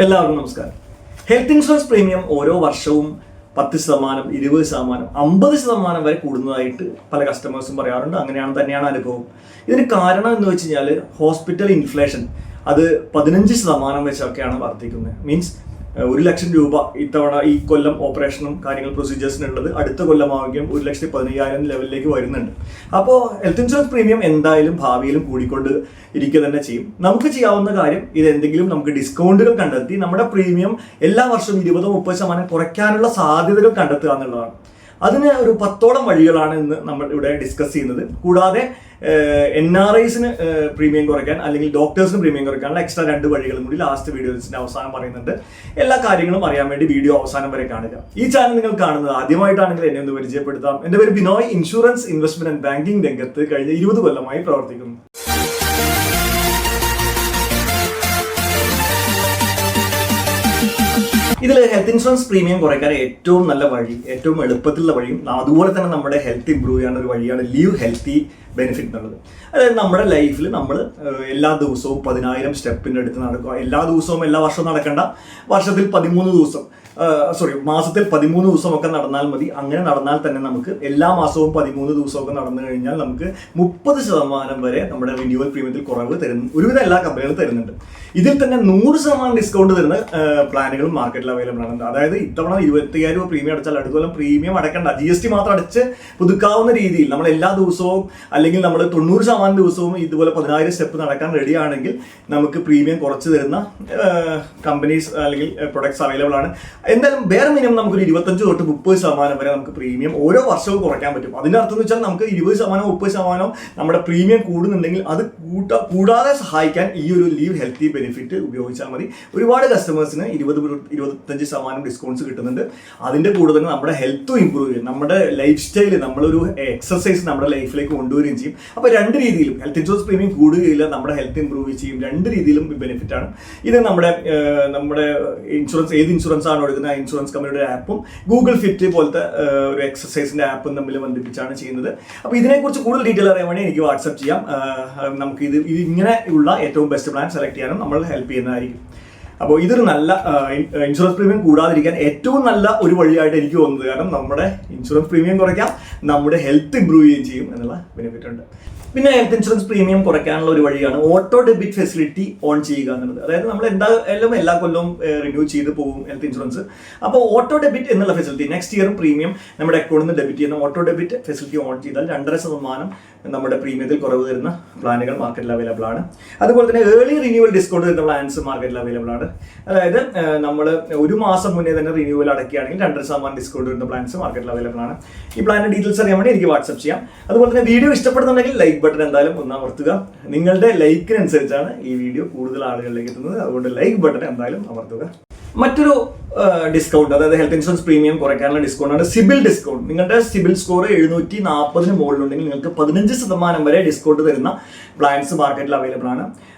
എല്ലാവർക്കും നമസ്കാരം. Health insurance premium ഓരോ വർഷവും 10%, 20%, 50% വരെ കൂടുന്നതായിട്ട് പല കസ്റ്റമേഴ്സും പറയാറുണ്ട്. തന്നെയാണ് അനുഭവം. ഇതിന് കാരണം എന്ന് വെച്ച് കഴിഞ്ഞാൽ ഹോസ്പിറ്റൽ ഇൻഫ്ലേഷൻ അത് 15% വെച്ചൊക്കെയാണ് വർദ്ധിക്കുന്നത്. മീൻസ് 1 ലക്ഷം രൂപ ഇത്തവണ ഈ കൊല്ലം ഓപ്പറേഷനും പ്രൊസീജിയേഴ്സിനുള്ളത് അടുത്ത കൊല്ലമാവുകയും 1,15,000 ലെവലിലേക്ക് വരുന്നുണ്ട്. അപ്പോൾ ഹെൽത്ത് ഇൻഷുറൻസ് പ്രീമിയം എന്തായാലും ഭാവിയിലും കൂടിക്കൊണ്ട് ഇരിക്കുക തന്നെ ചെയ്യും. നമുക്ക് ചെയ്യാവുന്ന കാര്യം ഇതെന്തെങ്കിലും നമുക്ക് ഡിസ്കൗണ്ടുകൾ കണ്ടെത്തി നമ്മുടെ പ്രീമിയം എല്ലാ വർഷവും 20-30% കുറയ്ക്കാനുള്ള സാധ്യതകൾ കണ്ടെത്തുക എന്നുള്ളതാണ്. അതിന് ഒരു 10ഓളം വഴികളാണ് ഇന്ന് നമ്മൾ ഇവിടെ ഡിസ്കസ് ചെയ്യുന്നത്. കൂടാതെ NRIസിന് പ്രീമിയം കുറയ്ക്കാൻ അല്ലെങ്കിൽ ഡോക്ടേഴ്സിന് പ്രീമിയം കുറയ്ക്കാനുള്ള എക്സ്ട്രാ 2 വഴികളും കൂടി ലാസ്റ്റ് വീഡിയോസിന്റെ അവസാനം പറയുന്നുണ്ട്. എല്ലാ കാര്യങ്ങളും അറിയാൻ വേണ്ടി വീഡിയോ അവസാനം വരെ കാണുക. ഈ ചാനൽ നിങ്ങൾ കാണുന്നത് ആദ്യമായിട്ടാണെങ്കിൽ എന്നെ ഒന്ന് പരിചയപ്പെടുത്താം. എൻ്റെ പേര് Binoy. Insurance, investment and banking രംഗത്ത് കഴിഞ്ഞ 20 കൊല്ലമായി പ്രവർത്തിക്കുന്നു. ഇതിൽ ഹെൽത്ത് ഇൻഷുറൻസ് പ്രീമിയം കുറയ്ക്കാൻ ഏറ്റവും നല്ല വഴി, ഏറ്റവും എളുപ്പത്തിലുള്ള വഴിയും അതുപോലെ തന്നെ നമ്മുടെ ഹെൽത്ത് ഇംപ്രൂവ് ചെയ്യാനുള്ള ഒരു വഴിയാണ് ലീവ് ഹെൽത്തി ബെനിഫിറ്റ് എന്നുള്ളത്. അതായത് നമ്മുടെ ലൈഫിൽ നമ്മൾ എല്ലാ ദിവസവും 10,000 സ്റ്റെപ്പിൻ്റെ അടുത്ത് നടക്കുക. എല്ലാ ദിവസവും എല്ലാ വർഷവും നടക്കേണ്ട, വർഷത്തിൽ 13 ദിവസം മാസത്തിൽ 13 ദിവസമൊക്കെ നടന്നാൽ മതി. അങ്ങനെ നടന്നാൽ തന്നെ നമുക്ക് എല്ലാ മാസവും 13 ദിവസമൊക്കെ നടന്നു കഴിഞ്ഞാൽ നമുക്ക് 30% വരെ നമ്മുടെ റിന്യൂവൽ പ്രീമിയത്തിൽ കുറവ് തരുന്നു. ഒരുവിധം എല്ലാ കമ്പനികളും തരുന്നുണ്ട്. ഇതിൽ തന്നെ 100% ഡിസ്കൗണ്ട് തരുന്ന പ്ലാനുകളും മാർക്കറ്റിൽ അവൈലബിൾ ആണ്. അതായത് ഇത്തവണ 25,000 രൂപ പ്രീമിയം അടച്ചാൽ അടുത്ത കൊല്ലം പ്രീമിയം അടക്കേണ്ട, GST മാത്രം അടച്ച് പുതുക്കാവുന്ന രീതിയിൽ നമ്മൾ എല്ലാ ദിവസവും അല്ലെങ്കിൽ നമ്മൾ 90% ദിവസവും ഇതുപോലെ 10,000 സ്റ്റെപ്പ് നടക്കാൻ റെഡി ആണെങ്കിൽ നമുക്ക് പ്രീമിയം കുറച്ച് തരുന്ന കമ്പനീസ് അല്ലെങ്കിൽ പ്രൊഡക്ട്സ് അവൈലബിൾ ആണ്. എന്തായാലും വേറെ മിനിമം നമുക്കൊരു 25 തൊട്ട് 30% വരെ നമുക്ക് പ്രീമിയം ഓരോ വർഷവും കുറയ്ക്കാൻ പറ്റും. അതിന്റെ അർത്ഥം എന്ന് വെച്ചാൽ നമുക്ക് 20%, 30% നമ്മുടെ പ്രീമിയം കൂടുന്നുണ്ടെങ്കിൽ അത് കൂടാതെ സഹായിക്കാൻ ഈ ഒരു ലീവ് ഹെൽത്തി ബെനിഫിറ്റ് ഉപയോഗിച്ചാൽ മതി. ഒരുപാട് കസ്റ്റമേഴ്സിന് 20-25% ഡിസ്കൗണ്ട്സ് കിട്ടുന്നുണ്ട്. അതിന്റെ കൂടെ തന്നെ നമ്മുടെ ഹെൽത്തും ഇംപ്രൂവ് ചെയ്യും, നമ്മുടെ ലൈഫ് സ്റ്റൈല്, നമ്മളൊരു എക്സസൈസ് നമ്മുടെ ലൈഫിലേക്ക് കൊണ്ടുവരികയും ചെയ്യും. അപ്പോൾ 2 രീതിയിലും ഹെൽത്ത് ഇൻഷുറൻസ് പ്രീമിയം കൂടുകയില്ല, നമ്മുടെ ഹെൽത്ത് ഇംപ്രൂവ് ചെയ്യും. 2 രീതിയിലും ബെനിഫിറ്റ് ആണ്. ഇത് നമ്മുടെ ഇൻഷുറൻസ്, ഏത് ഇൻഷുറൻസ് ആണോ എടുക്കുന്ന ഇൻഷുറൻസ് കമ്പനിയുടെ ആപ്പും ഗൂഗിൾ ഫിറ്റ് പോലത്തെ ഒരു എക്സസൈസിന്റെ ആപ്പും തമ്മിൽ ബന്ധിപ്പിച്ചാണ് ചെയ്യുന്നത്. അപ്പോൾ ഇതിനെക്കുറിച്ച് കൂടുതൽ ഡീറ്റെയിൽ അറിയാൻ വേണ്ടി എനിക്ക് വാട്സ്ആപ്പ് ചെയ്യാം. നമുക്ക് ഇങ്ങനെയുള്ള ഏറ്റവും ബെസ്റ്റ് പ്ലാൻ സെലക്ട് ചെയ്യാനും നമ്മൾ ഹെൽപ്പ് ചെയ്യുന്നതായിരിക്കും. അപ്പോൾ ഇതൊരു നല്ല ഇൻഷുറൻസ് പ്രീമിയം കൂടാതിരിക്കാൻ ഏറ്റവും നല്ല ഒരു വഴിയായിട്ട് എനിക്ക് തോന്നുന്നത്. കാരണം നമ്മുടെ ഇൻഷുറൻസ് പ്രീമിയം കുറയ്ക്കാം, നമ്മുടെ ഹെൽത്ത് ഇംപ്രൂവ് ചെയ്യുകയും ചെയ്യും എന്നുള്ള ബെനിഫിറ്റ് ഉണ്ട്. പിന്നെ ഹെൽത്ത് ഇൻഷുറൻസ് പ്രീമിയം കുറയ്ക്കാനുള്ള ഒരു വഴിയാണ് ഓട്ടോ ഡെബിറ്റ് ഫെസിലിറ്റി ഓൺ ചെയ്യുക എന്നുള്ളത്. അതായത് നമ്മൾ എന്തായാലും എല്ലാ കൊല്ലവും റിന്യൂ ചെയ്ത് പോകും ഹെൽത്ത് ഇൻഷുറൻസ്. അപ്പോൾ ഓട്ടോ ഡെബിറ്റ് എന്നുള്ള ഫെസിലിറ്റി നെക്സ്റ്റ് ഇയറും പ്രീമിയം നമ്മുടെ അക്കൗണ്ടിൽ നിന്ന് ഡെബിറ്റ് ചെയ്യുന്ന ഓട്ടോ ഡെബിറ്റ് ഫെസിലിറ്റി ഓൺ ചെയ്താൽ 2.5% നമ്മുടെ പ്രീമിയത്തിൽ കുറവ് തരുന്ന പ്ലാനുകൾ മാർക്കറ്റിൽ അവൈലബിൾ ആണ്. അതുപോലെ തന്നെ ഏർലി റിന്യൂവൽ ഡിസ്കൗണ്ട് തരുന്ന പ്ലാൻസ് മാർക്കറ്റിൽ അവൈലബിൾ ആണ്. അതായത് നമ്മൾ 1 മാസം മുന്നേ തന്നെ റിന്യൂവൽ അടക്കുകയാണെങ്കിൽ 2.5% ഡിസ്കൗണ്ട് വരുന്ന പ്ലാൻസ് മാർക്കറ്റിൽ അവൈലബിൾ ആണ്. ഈ പ്ലാനിന്റെ ഡീറ്റെയിൽസ് അറിയാൻ വേണ്ടി എനിക്ക് വാട്സ്ആപ്പ് ചെയ്യാം. അതുപോലെ തന്നെ വീഡിയോ ഇഷ്ടപ്പെടുന്നുണ്ടെങ്കിൽ ലൈക്ക് ബട്ടൺ എന്തായാലും ഒന്ന് അമർത്തുക. നിങ്ങളുടെ ലൈക്കിനനുസരിച്ചാണ് ഈ വീഡിയോ കൂടുതൽ ആളുകളിലേക്ക് എത്തുന്നത്. അതുകൊണ്ട് ലൈക്ക് ബട്ടൺ എന്തായാലും അമർത്തുക. മറ്റൊരു ഡിസ്കൗണ്ട്, അതായത് ഹെൽത്ത് ഇൻഷുറൻസ് പ്രീമിയം കുറയ്ക്കാനുള്ള ഡിസ്കൗണ്ട് ആണ് സിബിൽ ഡിസ്കൗണ്ട്. നിങ്ങളുടെ സിബിൽ സ്കോർ 740 മുകളിലുണ്ടെങ്കിൽ നിങ്ങൾക്ക് 15% വരെ ഡിസ്കൗണ്ട് തരുന്ന പ്ലാൻസ് മാർക്കറ്റിൽ അവൈലബിൾ ആണ്.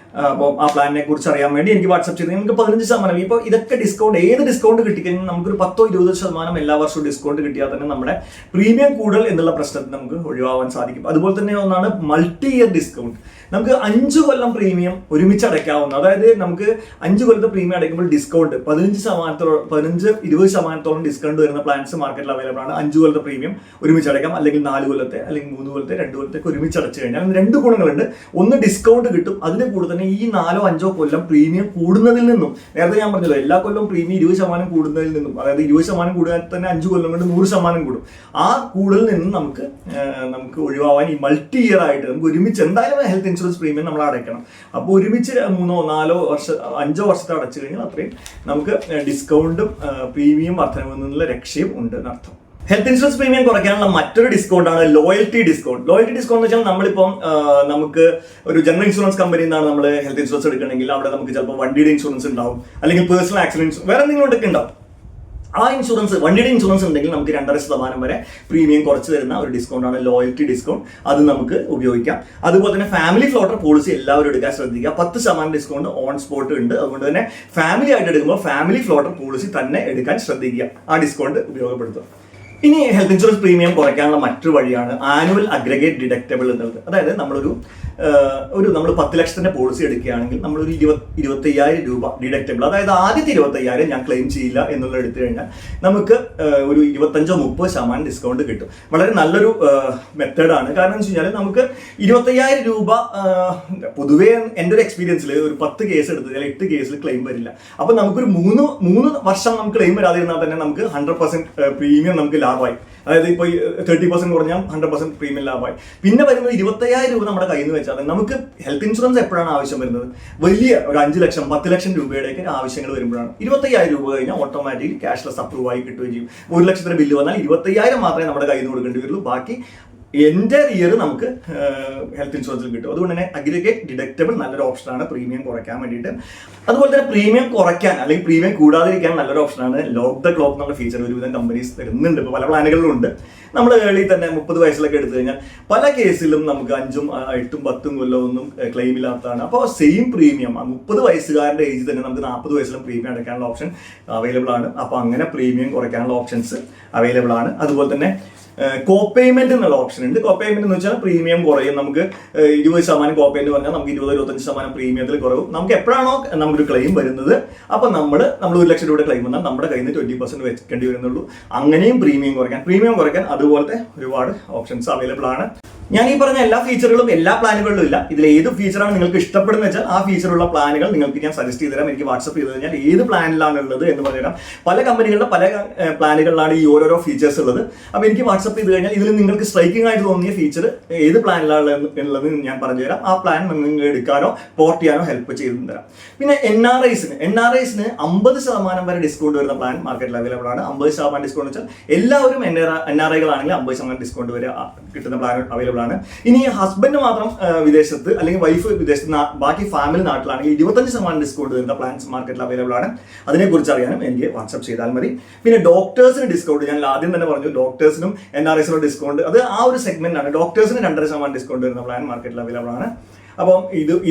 അപ്പോൾ ആ പ്ലാനിനെ കുറിച്ച് അറിയാൻ വേണ്ടി എനിക്ക് വാട്സ്ആപ്പ് ചെയ്ത് നിങ്ങൾക്ക് 15%. ഇപ്പോൾ ഇതൊക്കെ ഡിസ്കൗണ്ട്, ഏത് ഡിസ്കൗണ്ട് കിട്ടിക്കഴിഞ്ഞാൽ നമുക്കൊരു 10-20% എല്ലാ വർഷവും ഡിസ്കൗണ്ട് കിട്ടിയാൽ തന്നെ നമ്മുടെ പ്രീമിയം കൂടുതൽ എന്നുള്ള പ്രശ്നത്തിൽ നമുക്ക് ഒഴിവാക്കാൻ സാധിക്കും. അതുപോലെ തന്നെ ഒന്നാണ് മൾട്ടി ഇയർ ഡിസ്കൗണ്ട്. നമുക്ക് 5 കൊല്ലം പ്രീമിയം ഒരുമിച്ച് അടയ്ക്കാവുന്ന, അതായത് നമുക്ക് 5 കൊല്ലത്തെ പ്രീമിയം അടയ്ക്കുമ്പോൾ ഡിസ്കൗണ്ട് 15-20% ഡിസ്കൗണ്ട് വരുന്ന പ്ലാൻസ് മാർക്കറ്റിൽ അവൈലബിൾ ആണ്. 5 കൊല്ലത്തെ പ്രീമിയം ഒരുമിച്ച് അടയ്ക്കാം, അല്ലെങ്കിൽ 4 കൊല്ലത്തെ, അല്ലെങ്കിൽ 3 കൊല്ലത്തെ, 2 കൊല്ലത്തേക്ക് ഒരുമിച്ച് അടച്ചു കഴിഞ്ഞാൽ 2 ഗുണങ്ങളുണ്ട്. ഒന്ന്, ഡിസ്കൗണ്ട് കിട്ടും. അതിന്റെ കൂടെ തന്നെ ഈ 4-5 കൊല്ലം പ്രീമിയം കൂടുന്നതിൽ നിന്നും, നേരത്തെ ഞാൻ പറഞ്ഞല്ലോ എല്ലാ കൊല്ലവും പ്രീമിയം 20% കൂടുന്നതിൽ നിന്നും, അതായത് 20% കൂടുക തന്നെ 5 കൊല്ലം കൊണ്ട് 100% കൂടും. ആ കൂടുതൽ നിന്നും നമുക്ക് ഒഴിവാവാൻ ഈ മൾട്ടി ഇയർ ആയിട്ട് നമുക്ക് ഒരുമിച്ച് എന്തായാലും ഹെൽത്ത് ഇൻഷുറൻസ് പ്രീമിയം നമ്മൾ അടയ്ക്കണം. അപ്പോൾ ഒരുമിച്ച് 3-4 വർഷം 5 വർഷത്തെ അടച്ചു കഴിഞ്ഞാൽ അത്രയും നമുക്ക് ഡിസ്കൗണ്ടും പ്രീമിയം വർധനവുന്നുള്ള രക്ഷയും ഉണ്ട് എന്നർത്ഥം. ഹെൽത്ത് ഇൻഷുറൻസ് പ്രീമിയം കുറയ്ക്കാനുള്ള മറ്റൊരു ഡിസ്കൗണ്ട് ആണ് ലോയൽറ്റി ഡിസ്കൗണ്ട്. ലോയൽറ്റി ഡിസ്കൗണ്ട് എന്ന് വെച്ചാൽ നമ്മളിപ്പം നമുക്ക് ഒരു ജനറൽ ഇൻഷുറൻസ് കമ്പനിയിൽ നിന്നാണ് നമ്മൾ ഹെൽത്ത് ഇൻഷുറൻസ് എടുക്കണമെങ്കിൽ അവിടെ നമുക്ക് ചിലപ്പോൾ വണ്ടിയുടെ ഇൻഷുറൻസ് ഉണ്ടാവും, അല്ലെങ്കിൽ പേഴ്സണൽ ആക്സിഡൻസ്, വേറെ എന്തെങ്കിലും ഒക്കെ ഉണ്ടാവും. ആ ഇൻഷുറൻസ്, വണ്ടിയുടെ ഇൻഷുറൻസ് ഉണ്ടെങ്കിൽ നമുക്ക് 2.5% വരെ പ്രീമിയം കുറച്ച് തരുന്ന ഒരു ഡിസ്കൗണ്ട് ആണ് ലോയൽറ്റി ഡിസ്കൗണ്ട്. അത് നമുക്ക് ഉപയോഗിക്കാം. അതുപോലെ തന്നെ ഫാമിലി ഫ്ലോട്ടർ പോളിസി എല്ലാവരും എടുക്കാൻ ശ്രദ്ധിക്കുക. 10% ഡിസ്കൗണ്ട് ഓൺ സ്പോട്ട് ഉണ്ട്. അതുകൊണ്ട് തന്നെ ഫാമിലി ആയിട്ട് എടുക്കുമ്പോൾ ഫാമിലി ഫ്ലോട്ടർ പോളിസി തന്നെ എടുക്കാൻ ശ്രദ്ധിക്കുക. ആ ഡിസ്കൗണ്ട് ഉപയോഗപ്പെടുത്തുക. ഇനി ഹെൽത്ത് ഇൻഷുറൻസ് പ്രീമിയം കുറയ്ക്കാനുള്ള മറ്റൊരു വഴിയാണ് ആനുവൽ അഗ്രഗേറ്റ് ഡിഡക്റ്റബിൾ എന്നുള്ളത്. അതായത് നമ്മളൊരു ഒരു നമ്മൾ 10 ലക്ഷത്തിന്റെ പോളിസി എടുക്കുകയാണെങ്കിൽ നമ്മൾ ഒരു 25,000 രൂപ ഡിഡക്റ്റബിൾ, അതായത് ആദ്യത്തെ 25,000 ഞാൻ ക്ലെയിം ചെയ്യില്ല എന്നുള്ളത് എടുത്തു കഴിഞ്ഞാൽ നമുക്ക് ഒരു 25-30% ഡിസ്കൗണ്ട് കിട്ടും. വളരെ നല്ലൊരു മെത്തേഡാണ്. കാരണം എന്ന് വെച്ച് കഴിഞ്ഞാൽ നമുക്ക് 25,000 രൂപ പൊതുവേ എൻ്റെ ഒരു എക്സ്പീരിയൻസിൽ ഒരു 10 കേസ് എടുത്താൽ 8 കേസിൽ ക്ലെയിം വരില്ല. അപ്പൊ നമുക്കൊരു 3 വർഷം നമുക്ക് ക്ലെയിം വരാതിരുന്നാൽ തന്നെ നമുക്ക് 100% പ്രീമിയം നമുക്ക് ലാഭമായി. അതായത് ഇപ്പോൾ 30% കുറഞ്ഞാൽ 100% പ്രീമിയം ലാഭമായി. പിന്നെ വരുന്നത് 25,000 രൂപ നമ്മുടെ കയ്യിൽ നിന്ന് വെച്ചാൽ നമുക്ക് ഹെൽത്ത് ഇൻഷുറൻസ് എപ്പോഴാണ് ആവശ്യം വരുന്നത്? വലിയ ഒരു 5 ലക്ഷം 10 ലക്ഷം രൂപയുടെയൊക്കെ ആവശ്യങ്ങൾ വരുമ്പോഴാണ്. 25,000 രൂപ കഴിഞ്ഞാൽ ഓട്ടോമാറ്റിക്കലി ക്യാഷ്ലെസ് അപ്രൂവ് ആയി കിട്ടുകയും ചെയ്യും. 1 ലക്ഷത്തിന്റെ ബില്ല് വന്നാൽ 25,000 മാത്രമേ നമ്മുടെ കയ്യിൽ നിന്ന് കൊടുക്കേണ്ടി വരുള്ളൂ. ബാക്കി എൻ്റെ ഇയർ നമുക്ക് ഹെൽത്ത് ഇൻഷുറൻസിൽ കിട്ടും. അതുകൊണ്ട് തന്നെ അഗ്രിഗേറ്റ് ഡിഡക്റ്റബിൾ നല്ലൊരു ഓപ്ഷനാണ് പ്രീമിയം കുറയ്ക്കാൻ വേണ്ടിയിട്ട്. അതുപോലെ തന്നെ പ്രീമിയം കുറയ്ക്കാൻ അല്ലെങ്കിൽ പ്രീമിയം കൂടാതിരിക്കാൻ നല്ലൊരു ഓപ്ഷനാണ് ലോക്ക് ദ ക്ലോക്ക് എന്നുള്ള ഫീച്ചർ ഒരുവിധം കമ്പനീസ് തരുന്നുണ്ട്. ഇപ്പോൾ പല പ്ലാനുകളിലും ഉണ്ട്. നമ്മൾ ഏർലി തന്നെ 30 വയസ്സിലൊക്കെ എടുത്തു കഴിഞ്ഞാൽ പല കേസിലും നമുക്ക് 5, 8, 10 കൊല്ലമൊന്നും ക്ലെയിം ഇല്ലാത്തതാണ്. അപ്പോൾ സെയിം പ്രീമിയം 30 വയസ്സുകാരുടെ ഏജ് തന്നെ നമുക്ക് 40 വയസ്സിലും പ്രീമിയം അടയ്ക്കാനുള്ള ഓപ്ഷൻ അവൈലബിൾ ആണ്. അപ്പോൾ അങ്ങനെ പ്രീമിയം കുറയ്ക്കാനുള്ള ഓപ്ഷൻസ് അവൈലബിൾ ആണ്. അതുപോലെ തന്നെ കോപേയ്മെന്റ് എന്നുള്ള ഓപ്ഷൻ ഉണ്ട്. കോപേയ്മെന്റ് എന്ന് വെച്ചാൽ പ്രീമിയം കുറയും. നമുക്ക് 20% കോപേയ്മെന്റ് പറഞ്ഞാൽ നമുക്ക് 20-25% പ്രീമിയത്തിൽ കുറവും. നമുക്ക് എപ്പോഴാണോ നമുക്കൊരു ക്ലെയിം വരുന്നത് അപ്പോൾ നമ്മൾ 1 ലക്ഷം രൂപയുടെ ക്ലെയിം വന്നാൽ നമ്മുടെ കയ്യിൽ നിന്ന് 20% വെക്കേണ്ടി വരുന്നുള്ളൂ. അങ്ങനെയും പ്രീമിയം കുറയ്ക്കാൻ അതുപോലത്തെ ഒരുപാട് ഓപ്ഷൻസ് അവൈലബിൾ ആണ്. ഞാൻ ഈ പറഞ്ഞ എല്ലാ ഫീച്ചറുകളും എല്ലാ പ്ലാനുകളിലും ഇല്ല. ഇതിൽ ഏത് ഫീച്ചറാണ് നിങ്ങൾക്ക് ഇഷ്ടപ്പെടുന്നത് വെച്ചാൽ ആ ഫീച്ചറുള്ള പ്ലാനുകൾ നിങ്ങൾക്ക് ഞാൻ സജസ്റ്റ് ചെയ്ത് തരാം. എനിക്ക് വാട്സപ്പ് ചെയ്ത് കഴിഞ്ഞാൽ ഏത് പ്ലാനിലാണ് ഉള്ളത് എന്ന് പറഞ്ഞുതരാം. പല കമ്പനികളുടെ പല പ്ലാനുകളിലാണ് ഈ ഓരോരോ ഫീച്ചേഴ്സ് ഉള്ളത്. അപ്പോൾ എനിക്ക് വാട്സപ്പ് ചെയ്ത് കഴിഞ്ഞാൽ ഇതിൽ നിങ്ങൾക്ക് സ്ട്രൈക്കിംഗ് ആയിട്ട് തോന്നിയ ഫീച്ചർ ഏത് പ്ലാനിലാണ് ഉള്ളത് ഞാൻ പറഞ്ഞു തരാം. ആ പ്ലാൻ നിങ്ങൾക്ക് എടുക്കാനോ പോർട്ട് ചെയ്യാനോ ഹെൽപ്പ് ചെയ്തു തരാം. പിന്നെ NRIസിന് 50% വരെ ഡിസ്കൗണ്ട് വരുന്ന പ്ലാൻ മാർക്കറ്റിൽ അവൈലബിൾ ആണ്. 50% ഡിസ്കൗണ്ട് വെച്ചാൽ എല്ലാവരും NRIകളാണെങ്കിൽ 50% ഡിസ്കൗണ്ട് വരെ കിട്ടുന്ന പ്ലാൻ അവൈലബിൾ ആണ്. ഇനി ഹസ്ബൻഡ് മാത്രം വിദേശത്ത് അല്ലെങ്കിൽ വൈഫ് വിദേശത്ത്, ബാക്കി ഫാമിലി നാട്ടിലാണെങ്കിൽ 25% ഡിസ്കൗണ്ട് വരുന്ന പ്ലാൻസ് മാർക്കറ്റിൽ അവൈലബിൾ ആണ്. അതിനെക്കുറിച്ച് അറിയാനും എനിക്ക് വാട്സ്ആപ്പ് ചെയ്താൽ മതി. പിന്നെ ഡോക്ടേഴ്സിന് ഡിസ്കൗണ്ട് ഞാൻ ആദ്യം തന്നെ പറഞ്ഞു. ഡോക്ടേഴ്സിനും NRIസിനും ഡിസ്കൗണ്ട് അത് ആ ഒരു സെഗ്മെന്റ് ആണ്. ഡോക്ടേഴ്സിന് 2.5% ഡിസ്കൗണ്ട് വരുന്ന പ്ലാൻ മാർക്കറ്റിൽ അവൈലബിൾ ആണ്. അപ്പം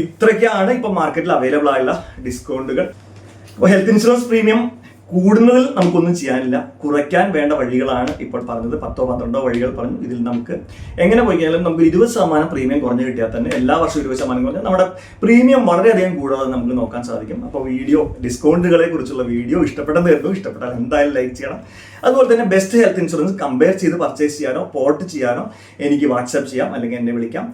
ഇത്രയ്ക്കാണ് ഇപ്പം മാർക്കറ്റിൽ അവൈലബിൾ ആയുള്ള ഡിസ്കൗണ്ടുകൾ. അപ്പോൾ ഹെൽത്ത് ഇൻഷുറൻസ് പ്രീമിയം കൂടുന്നതിൽ നമുക്കൊന്നും ചെയ്യാനില്ല. കുറയ്ക്കാൻ വേണ്ട വഴികളാണ് ഇപ്പോൾ പറഞ്ഞത്. 10-12 വഴികൾ പറഞ്ഞു. ഇതിൽ നമുക്ക് എങ്ങനെ പോയിക്കാലും നമുക്ക് 20% പ്രീമിയം കുറഞ്ഞു കിട്ടിയാൽ തന്നെ എല്ലാ വർഷവും 20% കുറഞ്ഞാൽ നമ്മുടെ പ്രീമിയം വളരെയധികം കൂടാതെ നമുക്ക് നോക്കാൻ സാധിക്കും. അപ്പോൾ ഡിസ്കൗണ്ടുകളെ കുറിച്ചുള്ള വീഡിയോ ഇഷ്ടപ്പെട്ടാൽ എന്തായാലും ലൈക്ക് ചെയ്യണം. അതുപോലെ തന്നെ ബെസ്റ്റ് ഹെൽത്ത് ഇൻഷുറൻസ് കമ്പയർ ചെയ്ത് പർച്ചേസ് ചെയ്യാനോ പോർട്ട് ചെയ്യാനോ എനിക്ക് വാട്സ്ആപ്പ് ചെയ്യാം, അല്ലെങ്കിൽ എന്നെ വിളിക്കാം.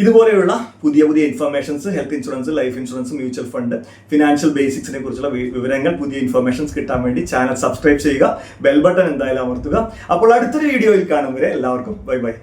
ഇതുപോലെയുള്ള പുതിയ informations, health insurance, life insurance, mutual fund, financial ബേസിക്സിനെ കുറിച്ചുള്ള വിവരങ്ങൾ, പുതിയ ഇൻഫർമേഷൻസ് കിട്ടാൻ വേണ്ടി ചാനൽ സബ്സ്ക്രൈബ് ചെയ്യുക, ബെൽ ബട്ടൺ എന്തായാലും അമർത്തുക. അപ്പോൾ അടുത്തൊരു വീഡിയോയിൽ കാണും വരെ എല്ലാവർക്കും ബൈ.